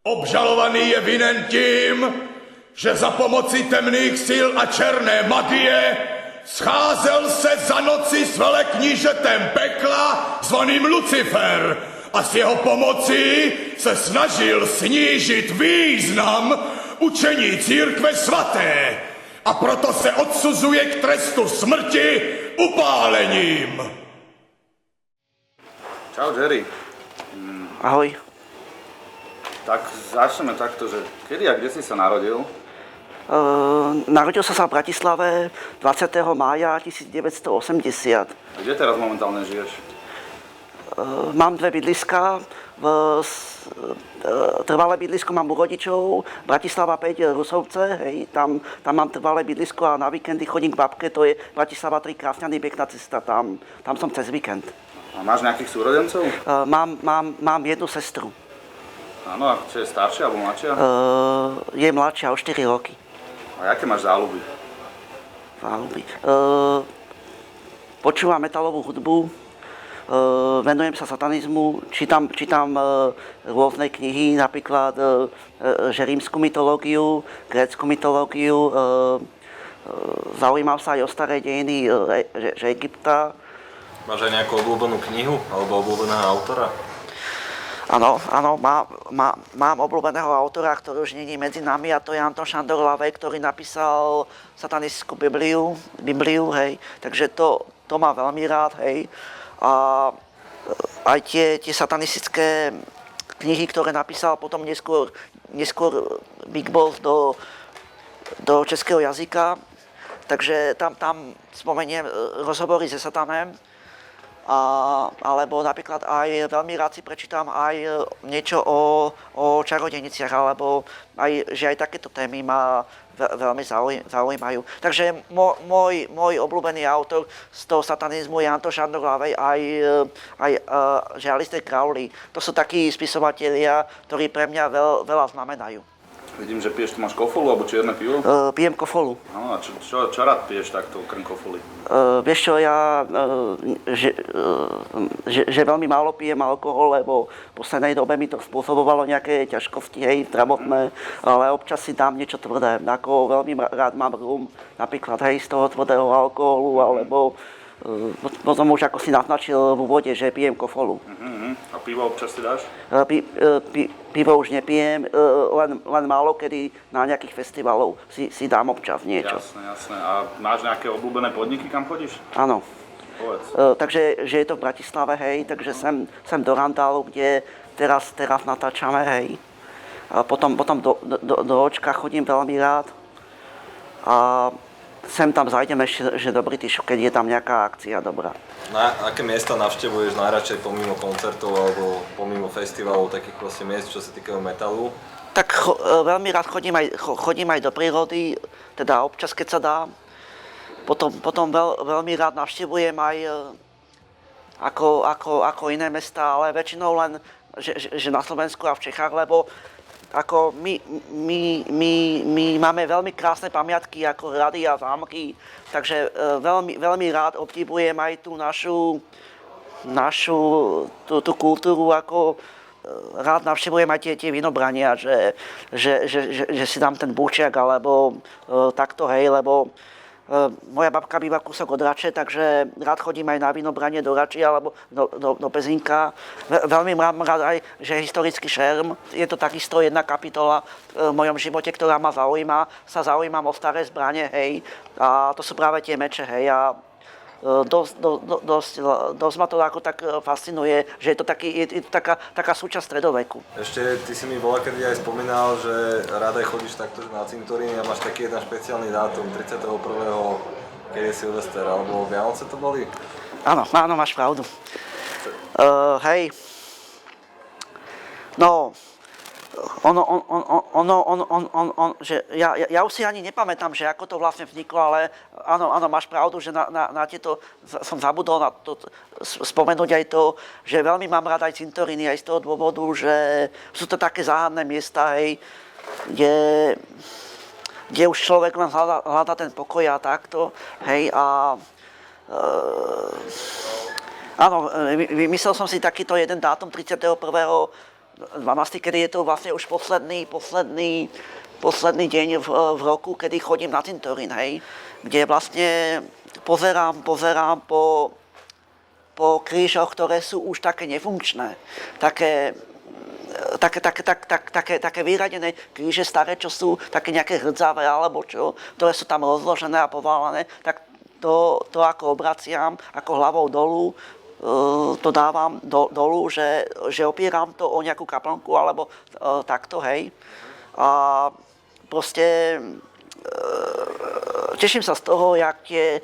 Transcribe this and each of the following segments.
Obžalovaný je vinen tím, že za pomoci temných sil a černé magie scházel se za noci s veleknížetem pekla zvaným Lucifer a s jeho pomocí se snažil snížit význam učení církve svaté a proto se odsuzuje k trestu smrti upálením. Čau, Jerry. Ahoj. Tak začneme takto, že kedy a kde si sa narodil? Narodil som sa v Bratislave 20. mája 1980. A kde teraz momentálne žiješ? Mám dve bydliská. Trvalé bydlisko mám u rodičov, Bratislava 5, Rusovce, hej, tam mám trvalé bydlisko a na víkendy chodím k babke, to je Bratislava 3, Krásňany, pekná cesta, tam som cez víkend. A máš nejakých súrodencov? Mám jednu sestru. Áno, a čo je staršia alebo mladšia? Je mladšia o 4 roky. A aké máš záľuby? Počúvam metalovú hudbu, venujem sa satanizmu, čítam rôzne knihy, napríklad že rímsku mytológiu, grécku mytológiu, zaujímam sa aj o staré dejiny že Egypta. Máš aj nejakú obľúbenú knihu alebo obľúbeného autora? Áno, mám obľúbeného autora, ktorý už nie je medzi nami, a to je Anton Šandor Lavej, ktorý napísal satanistickú Bibliu, hej, takže to má veľmi rád, hej. A aj tie satanistické knihy, ktoré napísal potom neskôr Big Boss do českého jazyka, takže tam spomeniem rozhovory se satanem. Alebo napríklad aj veľmi rád si prečítam aj niečo o čarodejniciach, alebo že aj takéto témy ma veľmi zaujímajú. Takže môj obľúbený autor z toho satanizmu je Anton Šandor Lavej, aj že Aleister Crowley. To sú takí spisovatelia, ktorí pre mňa veľa znamenajú. Vidím, že piješ, tu máš kofolu alebo čierne pivo? Pijem kofolu. Áno, a čo rád piješ takto okrem kofoly? Vieš čo, ja že veľmi málo pijem alkohol, lebo v poslednej dobe mi to spôsobovalo nejaké ťažkosti, hej, zdravotné, ale občas si dám niečo tvrdé. Ako veľmi rád mám rum, napríklad, hej, z toho tvrdého alkoholu, alebo potom už ako si naznačil v úvode, že pijem kofolu. A pivo občas si dáš? Pivo už nepijem, len málo kedy na nejakých festivalov si dám občas niečo. Jasné. A máš nejaké obľúbené podniky, kam chodíš? Áno. Povedz. Takže že je to v Bratislave, hej, takže sem do Randálu, kde teraz natáčame, hej. A potom do Očka chodím veľmi rád. A sem tam zajdem ešte, že do Britišu, keď je tam nejaká akcia dobrá. Na aké miesta navštevuješ najradšej pomimo koncertov alebo pomimo festivalov, takých proste miest, čo sa týkajú metalu? Tak veľmi rád chodím aj do prírody, teda občas, keď sa dá. Potom veľmi rád navštevujem aj ako iné mesta, ale väčšinou len že na Slovensku a v Čechách, lebo ako my máme veľmi krásne pamiatky ako hrady a zámky, takže veľmi rád obdivujem aj tú našu kultúru, ako rád navštevujem aj tie vinobrania, že si dám ten búčiak alebo takto, hej, lebo moja babka býva kúsok od Rače, takže rád chodím aj na vinobranie do Rači alebo do Pezínka. Veľmi mám rád aj, že historický šerm. Je to takisto jedna kapitola v mojom živote, ktorá ma zaujíma. Zaujímam o staré zbrane, hej. A to sú práve tie meče, hej. A dosť ma to ako tak fascinuje, že je to taká súčasť stredoveku. Ešte ty si mi kedy aj spomínal, že rád aj chodíš takto na cintorín a máš taký jeden špeciálny dátum, 31. keď je Silvester, alebo Vianoce to boli? Áno, máš pravdu. Hej. No, že ja už si ani nepamätám, že ako to vlastne vzniklo, ale áno, máš pravdu, že na tieto som zabudol na to spomenúť aj to, že veľmi mám rád aj cintoríny, aj z toho dôvodu, že sú to také záhadné miesta, hej, kde už človek len hľadá ten pokoj a takto, hej, a áno, vymyslel som si takýto jeden dátum 31. 12, kedy je to vlastne už posledný deň v roku, kedy chodím na cintorín, hej, kde vlastne pozerám po krížoch, ktoré sú už také nefunkčné, také vyradené kríže staré, čo sú také nejaké hrdzavé alebo čo, ktoré sú tam rozložené a poválané, tak to ako obraciam, ako hlavou dolu, to dávam dolu, že opieram to o nejakú kaplnku alebo takto, hej. A proste teším sa z toho, jak tie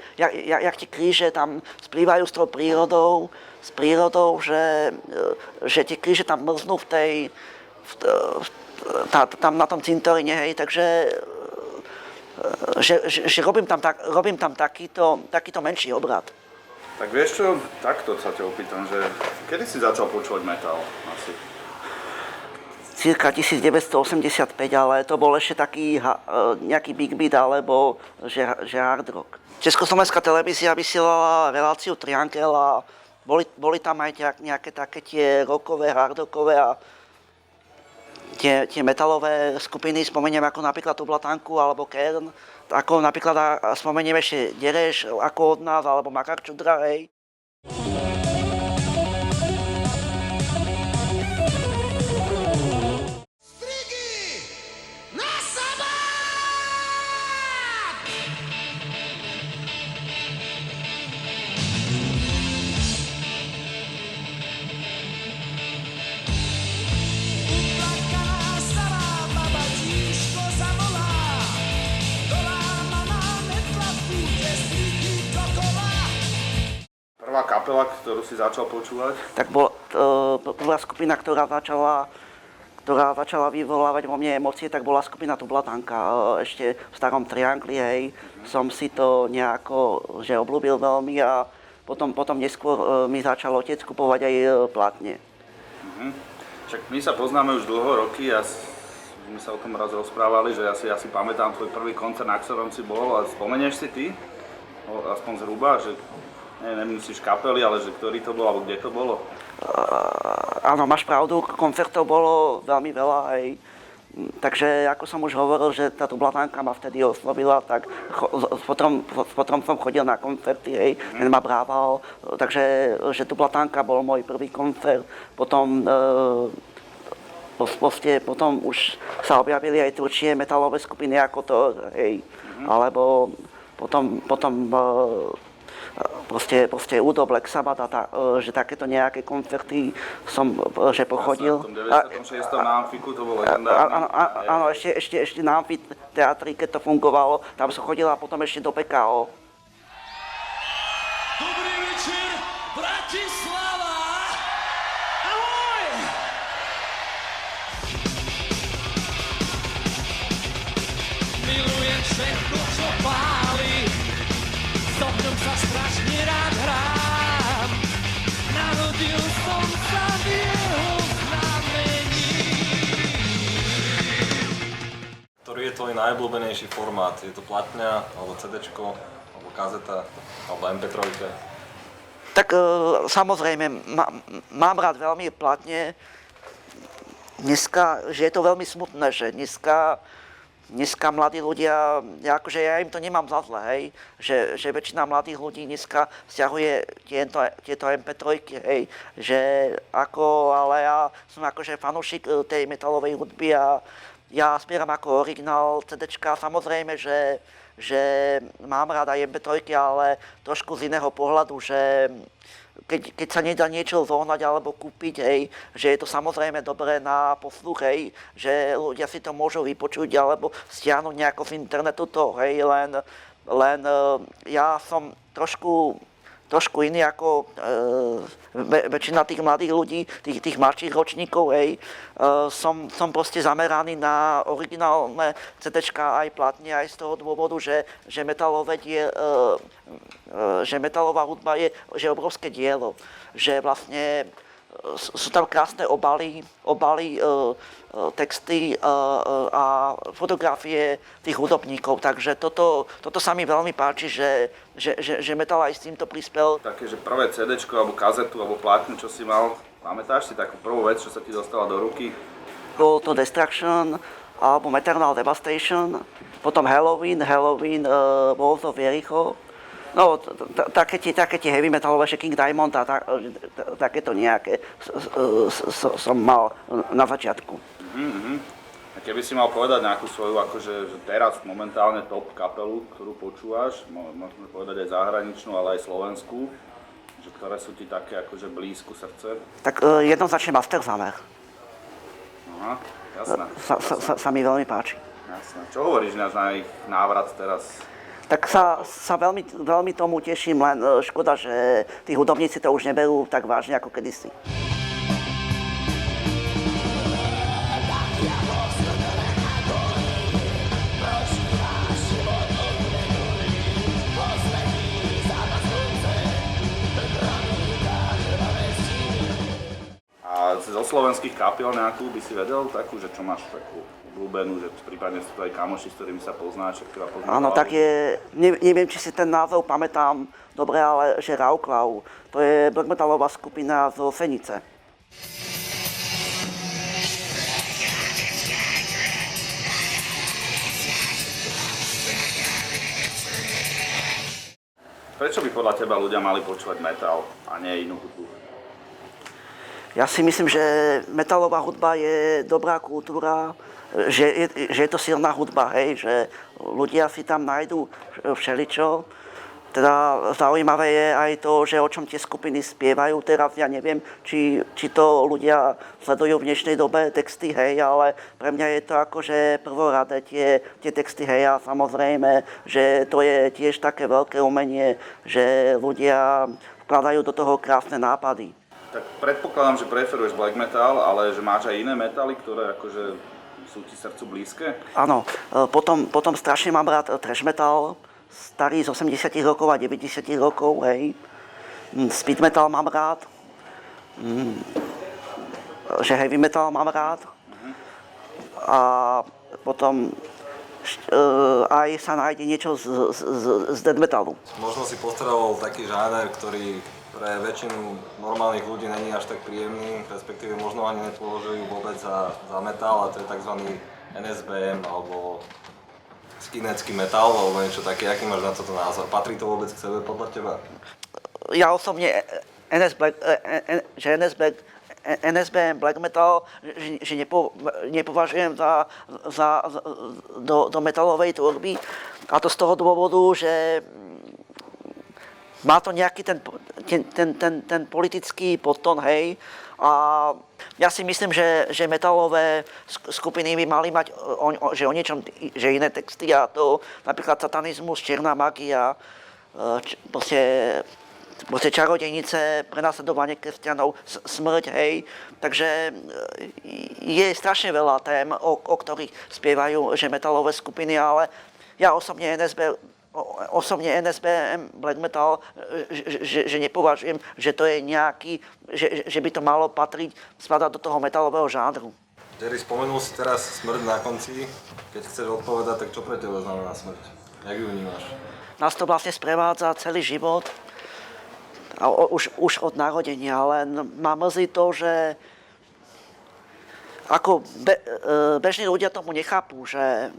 kríže tam splývajú s tou prírodou, že tie kríže tam mrznú tam na tom cintoríne, hej, takže že robím tam takýto menší obrad. Tak vieš čo, takto sa ťa opýtam, že kedy si začal počúvať metal asi? Cirka 1985, ale to bol ešte taký nejaký big beat alebo že hard rock. Československá televízia vysielala reláciu Triangle a boli tam aj nejaké také tie rockové, hardrockové a tie metalové skupiny, spomeniem ako napríklad Tublatanku alebo Kern, ako napríklad spomeniem ešte Dereš ako od nás, alebo Makar Čudra, hej. Prvá kapela, ktorú si začal počúvať? Tak bola prvá skupina, ktorá začala vyvolávať vo mne emócie, tak bola skupina Tublatanka. Ešte v starom Triangli, hej, som si to nejako obľúbil veľmi a potom neskôr mi začal otec kupovať aj platne. Však my sa poznáme už dlho roky a my sa o tom raz rozprávali, že ja si pamätám tvoj prvý koncert, na ktorom si bol, a spomenieš si ty? Aspoň zhruba, že nemyslíš kapely, ale že ktorý to bol, alebo kde to bolo? Áno, máš pravdu, koncertov bolo veľmi veľa, hej. Takže ako som už hovoril, že tá Tublatanka ma vtedy oslovila, tak potom som chodil na koncerty, hej, ten ma brával, takže že Tublatanka bol môj prvý koncert, potom už sa objavili aj tvrdšie metalové skupiny ako to, hej, alebo potom proste Udo, Black Sabbath a že takéto nejaké koncerty som pochodil. V tom 96. na Amfiku to bolo legendárne. Áno, ešte na Amfiteátri, keď to fungovalo, tam som chodil a potom ešte do PKO. Dobrý večer, Bratislava! Ahoj! Milujem všetko, čo páli, s ohňom sa strašne rád hrám. Narodil som sa v jeho znamení. Ktorý je tvoj najobľúbenejší formát? Je to platňa, alebo CDčko, alebo kazeta, alebo MP3? Tak samozrejme, mám rád veľmi platne. Dneska, že je to veľmi smutné, že dneska mladí ľudia, akože ja im to nemám za zle, hej, že väčšina mladých ľudí dneska stiahuje tieto MP3, hej, že ale ja som akože fanúšik tej metalovej hudby a ja spieram ako originál CDčka, samozrejme, že mám rád aj MP3, ale trošku z iného pohľadu, že keď sa nedá niečo zohnať alebo kúpiť, hej, že je to samozrejme dobré na posluch, hej, že ľudia si to môžu vypočuť alebo stiahnuť nejako z internetu to, hej, len ja som trošku iný ako väčšina tých mladých ľudí, tých mladších ročníkov, hej. Som proste zameraný na originálne CDčka aj platne, aj z toho dôvodu, že metalová hudba je obrovské dielo, že vlastne sú tam krásne obaly, texty a fotografie tých hudobníkov, takže toto sa mi veľmi páči, že metal aj s týmto prispel. Také, že prvé CDčko, alebo kazetu, alebo plátnu, čo si mal, Pamätáš si takú prvú vec, čo sa ti dostala do ruky? Bol to Destruction, alebo Eternal Devastation, potom Halloween, Walls of Jericho. No, také tie heavy metalové, že King Diamond a takéto nejaké som mal na začiatku. A keby si mal povedať nejakú svoju, akože že teraz momentálne top kapelu, ktorú počúvaš, môžeme povedať aj zahraničnú, ale aj slovenskú, že ktoré sú ti také akože blízku srdce? Tak jednoznačne Master Hammer. Aha, jasné. Sa mi veľmi páči. Jasné. Čo hovoríš na ich návrat teraz? Tak sa veľmi tomu teším, len škoda, že tí hudobníci to už neberú tak vážne ako kedysi. A zo slovenských kapiel nejakú by si vedel takú, že čo máš takú obľúbenú, že prípadne sú to aj kamoši, s ktorými sa poznáš, ak teba poznáš? Áno, tak je, neviem, či si ten názov pamätám dobre, ale že Rauklau, to je black metalová skupina zo Senice. Prečo by podľa teba ľudia mali počúvať metal a nie inú hudbu? Ja si myslím, že metalová hudba je dobrá kultúra, že je to silná hudba, hej, že ľudia si tam nájdú všeličo. Teda zaujímavé je aj to, že o čom tie skupiny spievajú teraz. Ja neviem, či to ľudia sledujú v dnešnej dobe texty, hej, ale pre mňa je to akože prvoradé tie texty, hej, a samozrejme, že to je tiež také veľké umenie, že ľudia vkladajú do toho krásne nápady. Tak predpokladám, že preferuješ black metal, ale že máš aj iné metaly, ktoré akože sú ti srdcu blízke? Áno, potom strašne mám rád thrash metal, starý z 80 rokov a 90 rokov, hej. Speed metal mám rád, že heavy metal mám rád. A potom aj sa nájde niečo z death metalu. Možno si postrel taký žáner, ktorý pre väčšinu normálnych ľudí není až tak príjemný, respektíve možno ani nepovažujú vôbec za metal, a to je tzv. NSBM alebo skinheadský metal alebo niečo také. Aký máš na toto názor? Patrí to vôbec k sebe podľa teba? Ja osobne NSBM black metal, že nepovažujem do metalovej tvorby, a to z toho dôvodu, že má to nejaký ten politický podton, hej. A ja si myslím, že metalové skupiny by mali mať že o niečom, že iné texty, a to napríklad satanizmus, čierna magia, proste čarodejnice, prenasledovanie kresťanov, smrť, hej. Takže je strašne veľa tém, o ktorých spievajú, že metalové skupiny, ale ja osobne NSBM black metal, že nepovažujem, že to je nejaký, že by to malo patriť, spadať do toho metalového žánru. Jerry, spomenul si teraz smrť na konci. Keď chceš odpovedať, tak čo pre teba znamená smrť? Jak ju vnímaš? Nás to vlastne sprevádza celý život, a už od narodenia, len ma mrzí to, že ako bežní ľudia tomu nechápu, že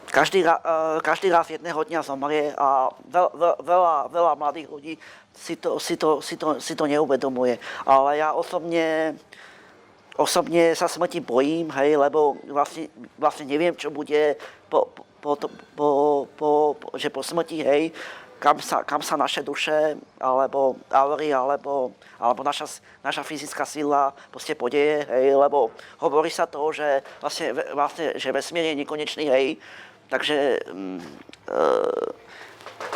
každý raz jedného dňa zomrie, a veľa mladých ľudí si to neuvedomuje. Ale ja osobne sa smrti bojím, hej, lebo vlastne neviem, čo bude že po smrti, hej, kam sa naše duše, alebo aury, alebo naša fyzická sila proste podeje, hej, lebo hovorí sa to, že vlastne že vesmír je nekonečný, hej. Takže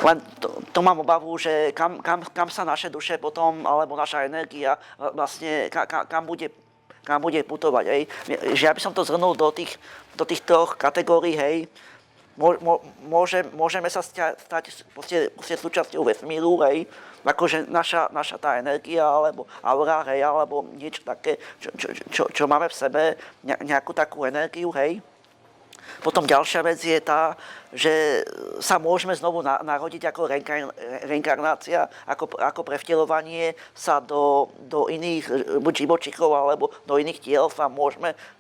len to mám obavu, že kam sa naše duše potom, alebo naša energia vlastne, kam bude putovať, hej. Že ja by som to zhrnul do tých troch kategórií, hej. Môžeme sa stať súčasťou vesmíru, hej. Akože naša tá energia, alebo aura, hej, alebo niečo také, čo máme v sebe, nejakú takú energiu, hej. Potom ďalšia vec je tá, že sa môžeme znovu narodiť ako reinkarnácia, ako prevteľovanie sa do iných, buď živočíchov, alebo do iných tiel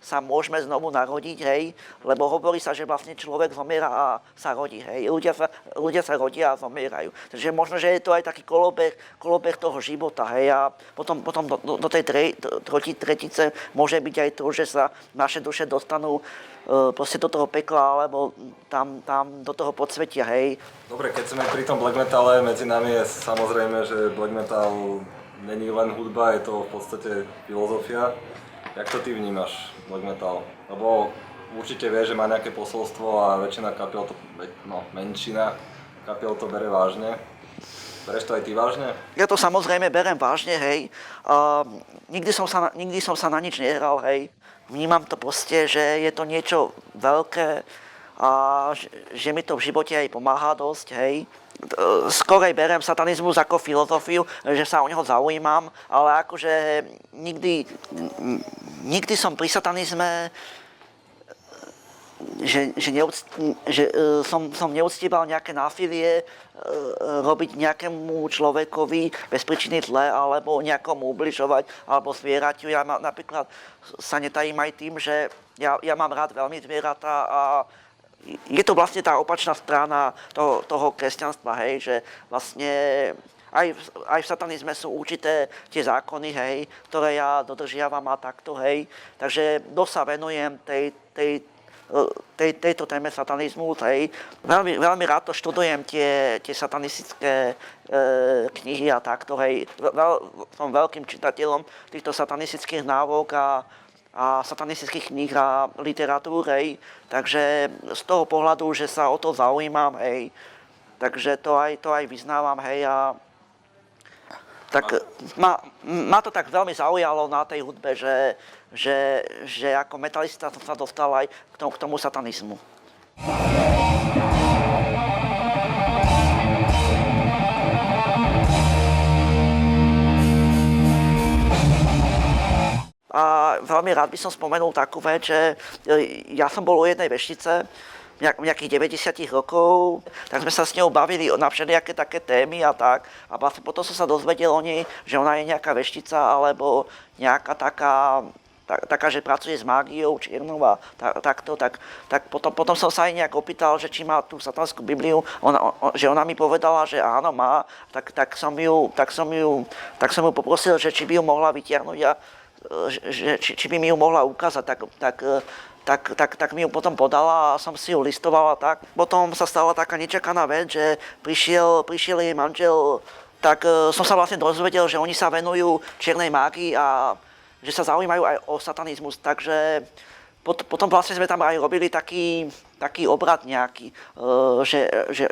sa môžeme znovu narodiť, hej, lebo hovorí sa, že vlastne človek zomiera a sa rodí, hej, ľudia sa rodia a zomierajú. Takže možno, že je to aj taký kolobeh toho života, hej, a potom do tej tretice môže byť aj to, že sa naše duše dostanú proste do toho pekla, alebo tam do toho podsvetia, hej. Dobre, keď sme pri tom black metale, medzi nami je samozrejme, že black metal není len hudba, je to v podstate filozofia. Jak to ty vnímaš, black metal? Lebo určite vieš, že má nejaké posolstvo a väčšina kapiel to, menšina kapiel to bere vážne. Bereš to aj ty vážne? Ja to samozrejme berem vážne, hej. Nikdy som sa na nič nehral, hej. Vnímam to proste, že je to niečo veľké a že mi to v živote aj pomáha dosť, hej. Skorej berem satanizmus ako filozofiu, že sa o neho zaujímam, ale akože nikdy som pri satanizme že som neuctíval nejaké násilie, robiť nejakému človekovi bez príčiny zle, alebo nejakomu ubližovať, alebo zvieraťu. Ja napríklad sa netajím aj tým, že ja mám rád veľmi zvieratá a je to vlastne tá opačná strana toho kresťanstva, hej, že vlastne aj v satanizme sú určité tie zákony, hej, ktoré ja dodržiavam a takto, hej. Takže dosť sa venujem tejto téme satanizmu, hej. Veľmi rád to študujem tie satanistické knihy a takto, hej. Som veľkým čitateľom týchto satanistických návok a satanistických kníh a literatúr, hej. Takže z toho pohľadu, že sa o to zaujímam, hej, takže to aj vyznávam, hej, a tak ma to tak veľmi zaujalo na tej hudbe, že ako metalista som sa dostal aj k tomu satanizmu. A veľmi rád by som spomenul takú vec, že ja som bol u jednej veštice nejakých 90 rokov, tak sme sa s ňou bavili na všelijaké také témy a tak. A vlastne potom som sa dozvedel o nej, že ona je nejaká veštica alebo nejaká taká, že pracuje s mágiou čiernou a takto, tak potom som sa aj nejak opýtal, že či má tú satanskú Bibliu, že ona mi povedala, že áno, má, tak som ju poprosil, že či by ju mohla vytiahnuť a či by mi ju mohla ukázať, tak mi ju potom podala a som si ju listoval a tak. Potom sa stala taká nečakaná vec, že prišiel jej manžel, tak som sa vlastne dozvedel, že oni sa venujú čiernej mágii a že sa zaujímajú aj o satanizmus, takže potom vlastne sme tam aj robili taký obrad nejaký,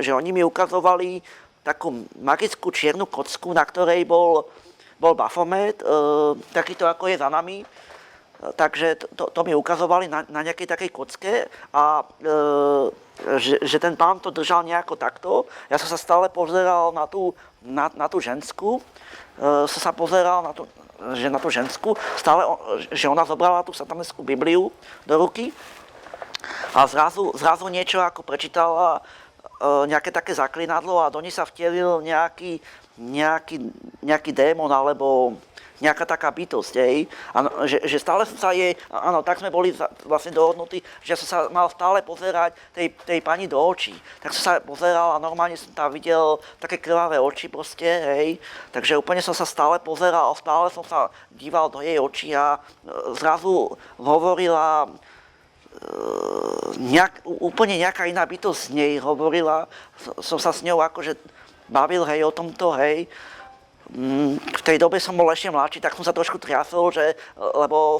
že oni mi ukazovali takú magickú čiernu kocku, na ktorej bol Baphomet, takýto ako je za nami. Takže to mi ukazovali na nejakej takej kocke a že ten pán to držal nejako takto. Ja som sa stále pozeral na tú ženskú, som sa pozeral na tú ženskú, stále, že ona zobrala tú satanickú Bibliu do ruky a zrazu niečo ako prečítala nejaké také zaklinadlo a do nej sa vtelil nejaký démon alebo nejaká taká bytosť, hej. Že stále som sa jej, áno, tak sme boli vlastne dohodnutí, že som sa mal stále pozerať tej pani do očí. Tak som sa pozeral a normálne som tam videl také krvavé oči proste, hej. Takže úplne som sa stále pozeral, stále som sa díval do jej očí a zrazu hovorila úplne nejaká iná bytosť z nej hovorila. Som sa s ňou akože bavil, hej, o tomto, hej. V tej dobe som bol ešte mladší, tak som sa trošku triasol, lebo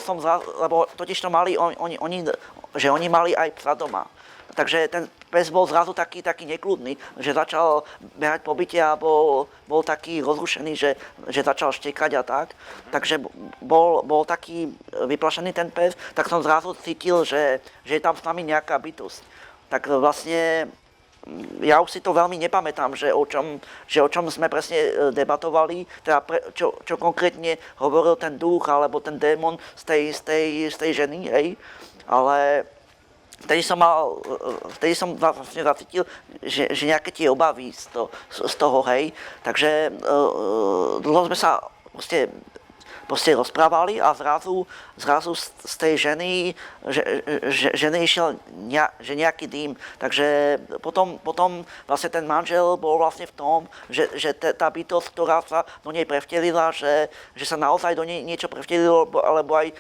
totiž to mali oni mali aj psa doma. Takže ten pes bol zrazu taký nekľudný, že začal behať po byte a bol taký rozrušený, že začal štekať a tak. Takže bol taký vyplašený ten pes, tak som zrazu cítil, že je tam s nami nejaká bytosť. Tak vlastne ja už si to veľmi nepamätám, že o čom sme presne debatovali, teda čo konkrétne hovoril ten duch alebo ten démon z tej ženy, hej. Ale vtedy som vlastne zacítil, že nejaké tie obavy z toho, hej. Takže dlho sme sa proste rozprávali a zrazu z tej ženy, že išiel že nejaký dým. Takže potom vlastne ten manžel bol vlastne v tom, že tá bytosť, ktorá sa do nej prevtelila, že sa naozaj do nej niečo prevtelilo, alebo aj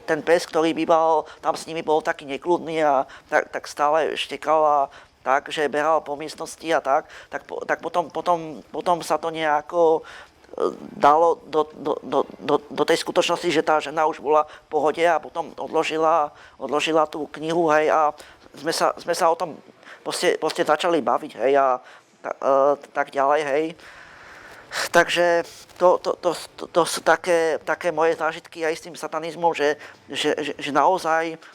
ten pes, ktorý býval tam s nimi, bol taký nekľudný a tak stále štekal a tak, že behal po miestnosti a tak potom sa to nejako dalo do tej skutočnosti, že tá žena už bola v pohode a potom odložila tú knihu, hej, a sme sa o tom proste začali baviť, hej, a tak ďalej, hej. Takže to sú také moje zážitky aj s tým satanizmom, že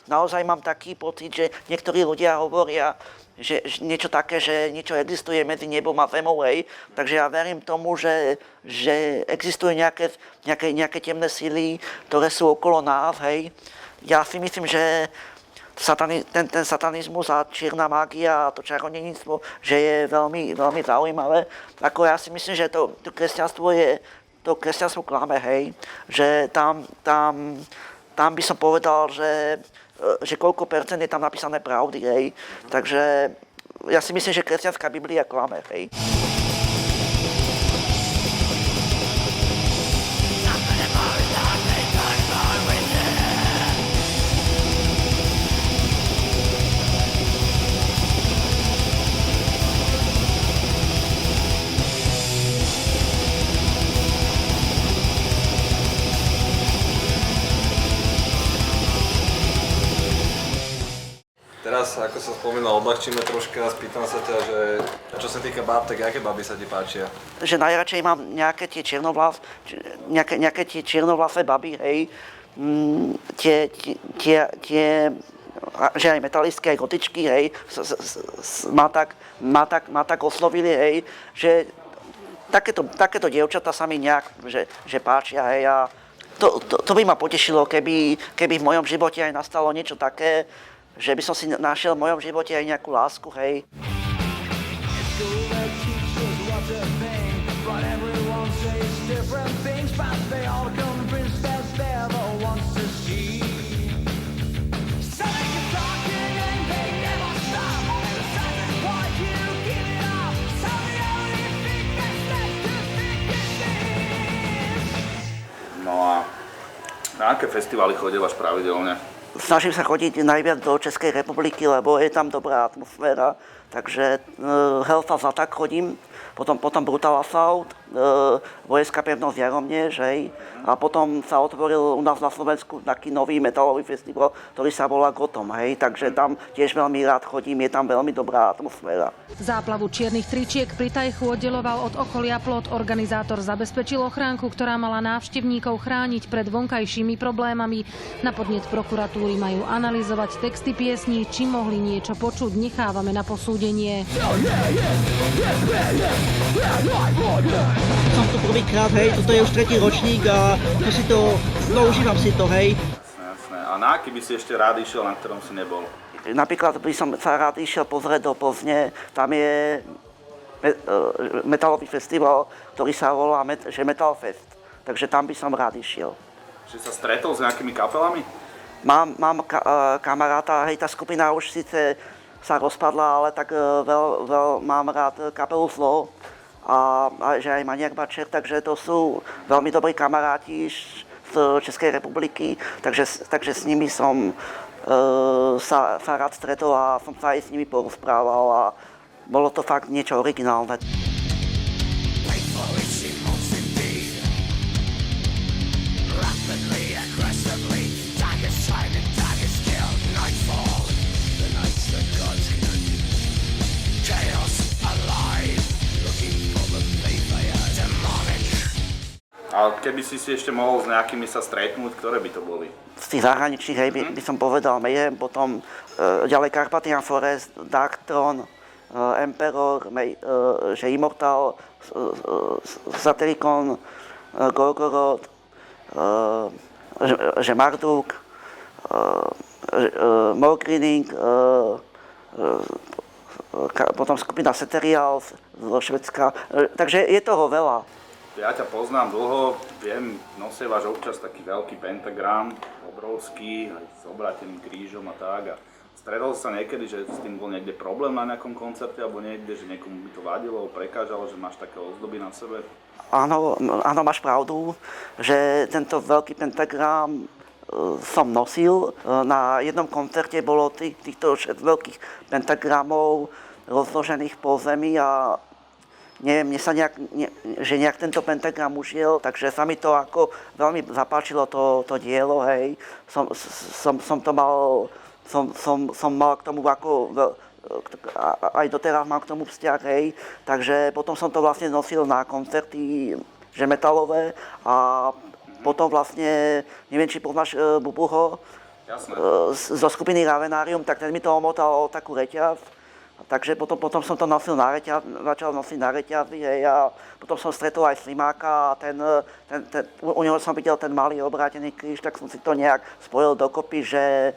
naozaj mám taký pocit, že niektorí ľudia hovoria, že niečo také, že niečo existuje medzi nebom a zemou, hej. Takže ja verím tomu, že existujú nejaké temné sily, ktoré sú okolo nás, hej. Ja si myslím, že ten satanizmus a čierna mágia a to čarodejníctvo, že je veľmi, veľmi zaujímavé. Ako ja si myslím, že to kresťanstvo klame, hej. Že tam by som povedal, že koľko percent je tam napísané pravdy, hej. Takže ja si myslím, že kresťanská Biblia klame, hej. Teraz, ako som spomínal, odľahčíme troška a spýtam sa ťa, že čo sa týka báb, tak aké baby sa ti páčia? Že najradšej mám nejaké tie čiernovlasé baby, hej. Že aj metalistky, aj gotičky, hej, ma tak oslovili, hej, že takéto dievčatá sa mi nejak, že páčia, hej, a to by ma potešilo, keby v mojom živote aj nastalo niečo také, že by som si našiel v mojom živote aj nejakú lásku, hej. No a na aké festivály chodívaš pravidelne? Snažím sa chodiť najviac do Českej republiky, lebo je tam dobrá atmosféra. Takže Hellfest a tak chodím, potom Brutal Assault, Vojenská pevnosť Jaromnež, hej. A potom sa otvoril u nás na Slovensku taký nový metalový festival, ktorý sa volá Gotham, hej. Takže tam tiež veľmi rád chodím, je tam veľmi dobrá atmosféra. Záplavu čiernych tričiek pri Tajchu oddeloval od okolia plot. Organizátor zabezpečil ochránku, ktorá mala návštevníkov chrániť pred vonkajšími problémami. Na podnet prokuratúry majú analyzovať texty piesní, či mohli niečo počuť, nechávame na posúdenie. Som tu prvýkrát, hej, toto je už tretí ročník a užívam si to, hej. Jasné. A na aký by si ešte rád išiel, na ktorom si nebol? Napríklad by som sa rád išiel pozrieť do Plzne, tam je metalový festival, ktorý sa volá Metal Fest, takže tam by som rád išiel. Či sa stretol s nejakými kapelami? Mám kamaráta, hej, tá skupina už síce sa rozpadla, ale tak mám rád kapelu Zlo a že aj Maniak Bačer, takže to sú veľmi dobrí kamaráti z Českej republiky, takže s nimi som sa rád stretol a som sa aj s nimi porozprával a bolo to fakt niečo originálne. A keby si ešte mohol s nejakými sa stretnúť, ktoré by to boli? Z tých zahraničných, hej, by som povedal Mayhem, potom ďalej Carpathian Forest, Darkthrone, Emperor, že Immortal, Satyricon, Gorgoroth, že Marduk, More Greening, potom skupina Ceterial zo Švédska, takže je toho veľa. Ja ťa poznám dlho, viem, nosievaš občas taký veľký pentagram, obrovský, aj s obráteným krížom a tak. A stretol sa niekedy, že s tým bol niekde problém na nejakom koncerte, alebo niekde, že niekomu by to vadilo, prekážalo, že máš také ozdoby na sebe? Áno, máš pravdu, že tento veľký pentagram som nosil. Na jednom koncerte bolo týchto 6 veľkých pentagramov rozložených po zemi a neviem, mne sa nejak tento pentagram ušiel, takže sa mi to ako veľmi zapáčilo to dielo, hej. Som mal k tomu ako, aj doteraz mám k tomu vzťah, hej. Takže potom som to vlastne nosil na koncerty, že metalové a potom vlastne, neviem, či poznáš Bubuho, zo skupiny Ravenarium, tak ten mi to omotal o takú reťaz. Takže potom som to nosil začal nosiť na reťazi, hej, a potom som stretol aj Slimáka a u neho som videl ten malý obrátený kríž, tak som si to nejak spojil dokopy, že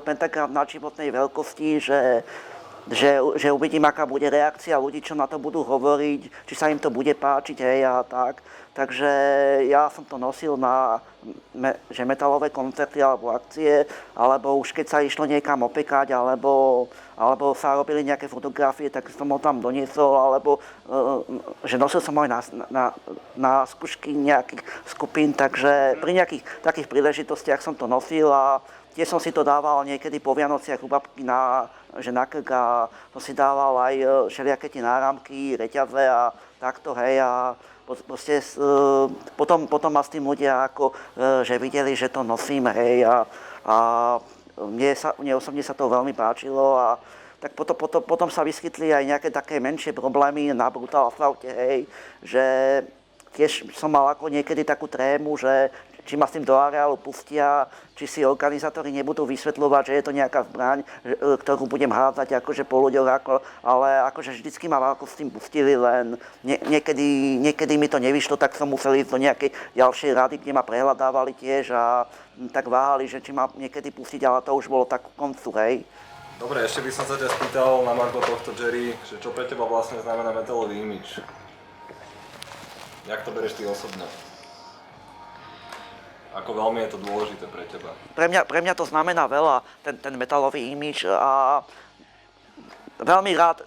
pentagram na životnej veľkosti, že uvidím, aká bude reakcia ľudí, čo na to budú hovoriť, či sa im to bude páčiť, hej, a tak. Takže ja som to nosil na metalové koncerty alebo akcie, alebo už keď sa išlo niekam opekať, alebo sa robili nejaké fotografie, tak som ho tam doniesol, alebo že nosil som aj na skúšky nejakých skupín, takže pri nejakých takých príležitostiach som to nosil a tiež som si to dával niekedy po Vianociach u babky na krk a som si dával aj všelijaké tie náramky, reťaze a takto, hej, a proste potom ma s tým ľudia ako, že videli, že to nosím, hej, a mne osobne sa to veľmi páčilo a tak potom sa vyskytli aj nejaké také menšie problémy na Brutal Assalte, hej, že tiež som mal ako niekedy takú trému, že či ma s tým do areálu pustia, či si organizátori nebudú vysvetľovať, že je to nejaká zbraň, ktorú budem hádzať akože po ľuďoch, ale akože vždycky ma ako s tým pustili, len niekedy mi to nevyšlo, tak som musel ísť do nejakej ďalšej rady, kde ma prehľadávali tiež a tak váhali, že či ma niekedy pustiť, ale to už bolo tak koncu, hej. Dobre, ešte by som sa ťa spýtal na margo tohto, Jerry, že čo pre teba vlastne znamená metalový imidž? Jak to bereš ty osobne? Ako veľmi je to dôležité pre teba? Pre mňa to znamená veľa, ten metalový imidž a veľmi rád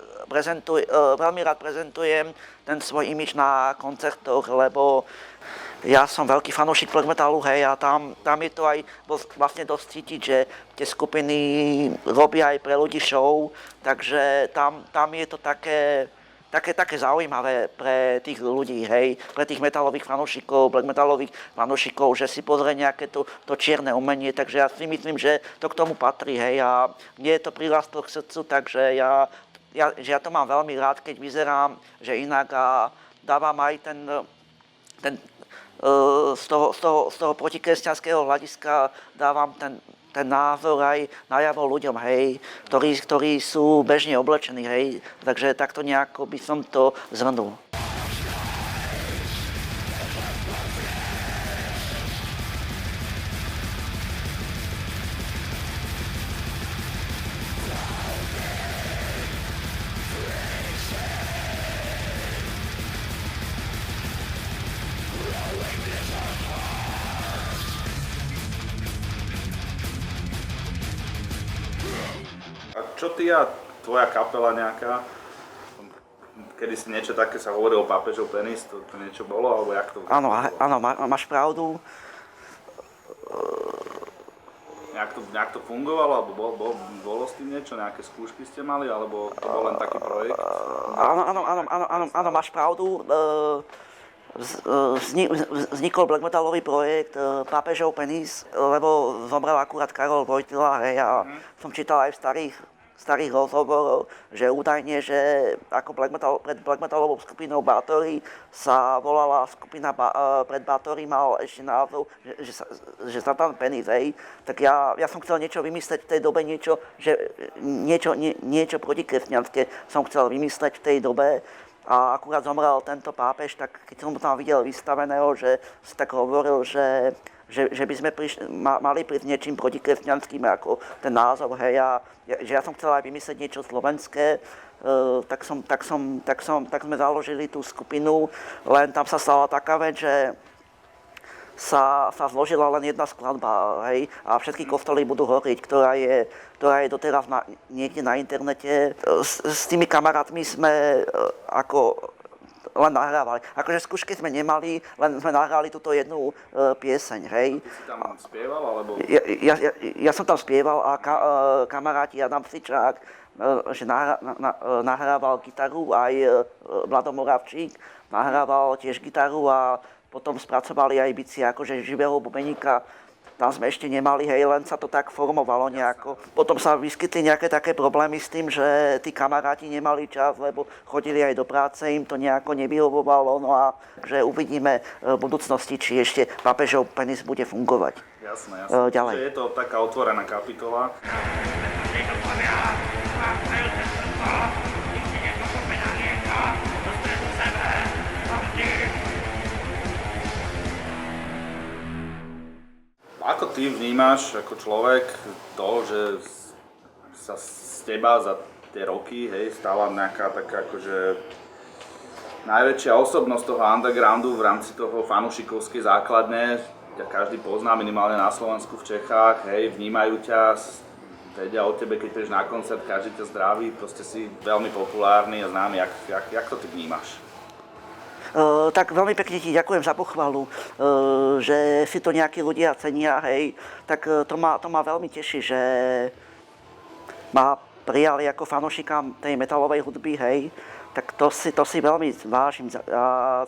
prezentujem ten svoj imidž na koncertoch, lebo ja som veľký fanúšik black metalu, hej, a tam je to aj vlastne dosť cítiť, že tie skupiny robia aj pre ľudí show, takže tam je to také zaujímavé pre tých ľudí, hej, pre tých metalových fanúšikov, black metalových fanúšikov, že si pozrie nejaké to čierne umenie, takže ja si myslím, že to k tomu patrí, hej, a mne je to prilástok k srdcu, takže ja to mám veľmi rád, keď vyzerám, že inak a dávam aj z toho protikresťanského hľadiska dávam ten názor aj najavo ľuďom, hej, ktorí sú bežne oblečení, hej, takže takto nejako by som to zhrnul. Čo ty a tvoja kapela nejaká? Kedy si niečo také sa hovorilo o pápežov penis, to niečo bolo, alebo jak to? Áno, máš pravdu. Nejak to fungovalo, alebo bolo s tým niečo, nejaké skúšky ste mali, alebo to bol len taký projekt? Áno, máš pravdu. Vznikol black metalový projekt Pápežov penis, lebo zomrel akurát Karol Wojtyla, hej, a som čítal aj v starých rozhovoroch, že údajne, že ako pred black metalovou skupinou Báthory sa volala skupina pred Báthory, mal ešte názov, že Satan penis, hej. Tak ja som chcel niečo vymysleť v tej dobe, niečo protikresťanské som chcel vymysleť v tej dobe. A akurát zomrel tento pápež, tak keď som ho tam videl vystaveného, že si tak hovoril, že že by sme mali prísť niečím protikresťanským ako ten názov, hej, a že ja som chcel aj vymyslieť niečo slovenské, tak sme založili tú skupinu, len tam sa stala taká vec, že sa zložila len jedna skladba, hej, a všetky kostoly budú horiť, ktorá je doteraz niekde na internete. S tými kamarátmi sme ako len nahrávali. Akože skúšky sme nemali, len sme nahrali túto jednu pieseň, hej. Ty si tam spieval, alebo? Ja som tam spieval a kamaráti Adam Sičák, že nahrával gitaru, aj Vlado Moravčík nahrával tiež gitaru a potom spracovali aj bicie akože živého bubeníka. Tam sme ešte nemali, hej, len sa to tak formovalo nejako. Potom sa vyskytli nejaké také problémy s tým, že tí kamaráti nemali čas, lebo chodili aj do práce, im to nejako nevyhovovalo, no a že uvidíme v budúcnosti, či ešte pápežov penis bude fungovať. Jasné. Ďalej. Je to taká otvorená kapitola. Ako ty vnímaš ako človek to, že sa z teba za tie roky, hej, stala nejaká taká akože najväčšia osobnosť toho undergroundu v rámci toho fanúšikovskej základne, ťa každý pozná minimálne na Slovensku, v Čechách, hej, vnímajú ťa, vedia o tebe, keď prídeš na koncert, každý ťa zdraví, proste si veľmi populárny a známy, jak to ty vnímaš? Tak veľmi pekne ti ďakujem za pochvalu, že si to nejakí ľudia cenia, hej, tak to ma veľmi teší, že ma prijali ako fanúšika tej metalovej hudby, hej, tak to si veľmi vážim a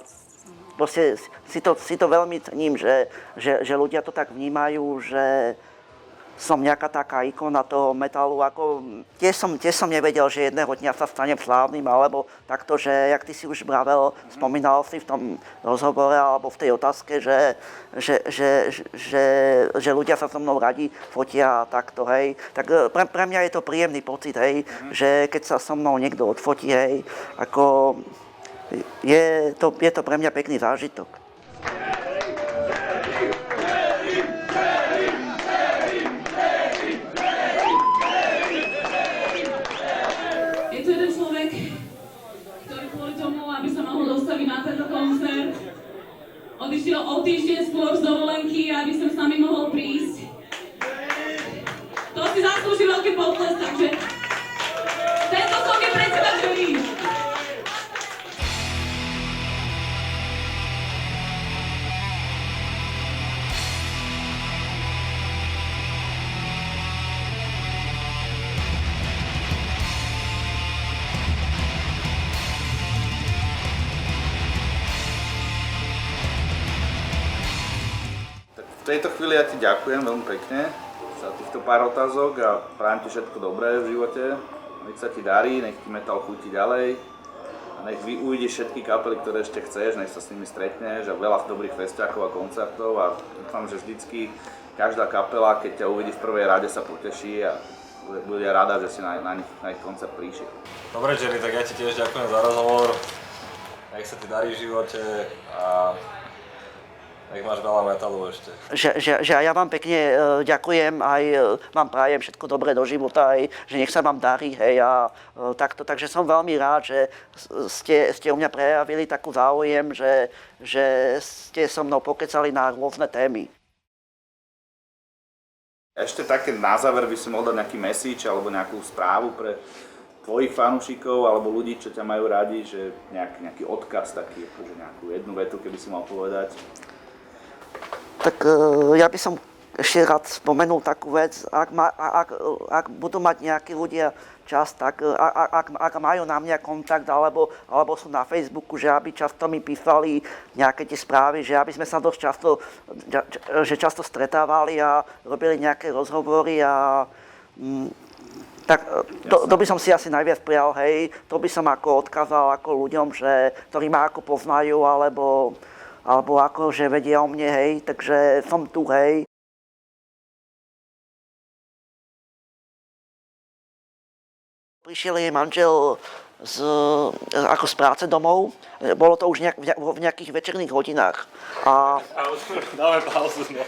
proste si to veľmi cením, že ľudia to tak vnímajú, že som nejaká taká ikona toho metalu, ako tiež som nevedel, že jedného dňa sa stanem slávnym, alebo takto, že jak ty si už vravel, spomínal si v tom rozhovore alebo v tej otázke, že ľudia sa so mnou radi fotia a takto, hej. Tak pre mňa je to príjemný pocit, hej, že keď sa so mnou niekto odfotí, hej, ako je to pre mňa pekný zážitok. Odišiel o týždeň skôr z dovolenky, aby som s nami mohol prísť. To si zaslúži veľký potlesk, takže tento song je pre teba, Joey. V tejto chvíli ja ti ďakujem veľmi pekne za týchto pár otázok a prajem ti všetko dobré v živote. Nech sa ti darí, nech ti metal chutí ďalej a nech uvidíš všetky kapely, ktoré ešte chceš, nech sa s nimi stretneš a veľa dobrých festiákov a koncertov a dúfam, že vždycky každá kapela, keď ťa uvidí v prvej rade, sa poteší a bude rada, že si na ich koncert prišiel. Dobre, Jerry, tak ja ti tiež ďakujem za rozhovor. Nech sa ti darí v živote a nech máš veľa metalu ešte. Že ja vám pekne ďakujem, aj vám prajem všetko dobré do života, aj, že nech sa vám darí, hej, a takto. Takže som veľmi rád, že ste u mňa prejavili takú záujem, že ste so mnou pokecali na rôzne témy. Ešte také na záver by som mohol dať nejaký message alebo nejakú správu pre tvojich fanúšikov alebo ľudí, čo ťa majú radi, že nejaký odkaz taký, akože nejakú jednu vetu, keby si mal povedať. Tak ja by som ešte rád spomenul takú vec, ak budú mať nejakí ľudia čas, tak ak majú na mňa kontakt alebo sú na Facebooku, že aby často mi písali nejaké tie správy, že aby sme sa dosť často stretávali a robili nejaké rozhovory a tak to by som si asi najviac prijal, hej, to by som ako odkázal ako ľuďom, ktorí ma ako poznajú alebo ako, že vedia o mne, hej, takže som tu, hej. Prišiel jej manžel ako z práce domov, bolo to už v nejakých večerných hodinách. Dáme pauzu, no.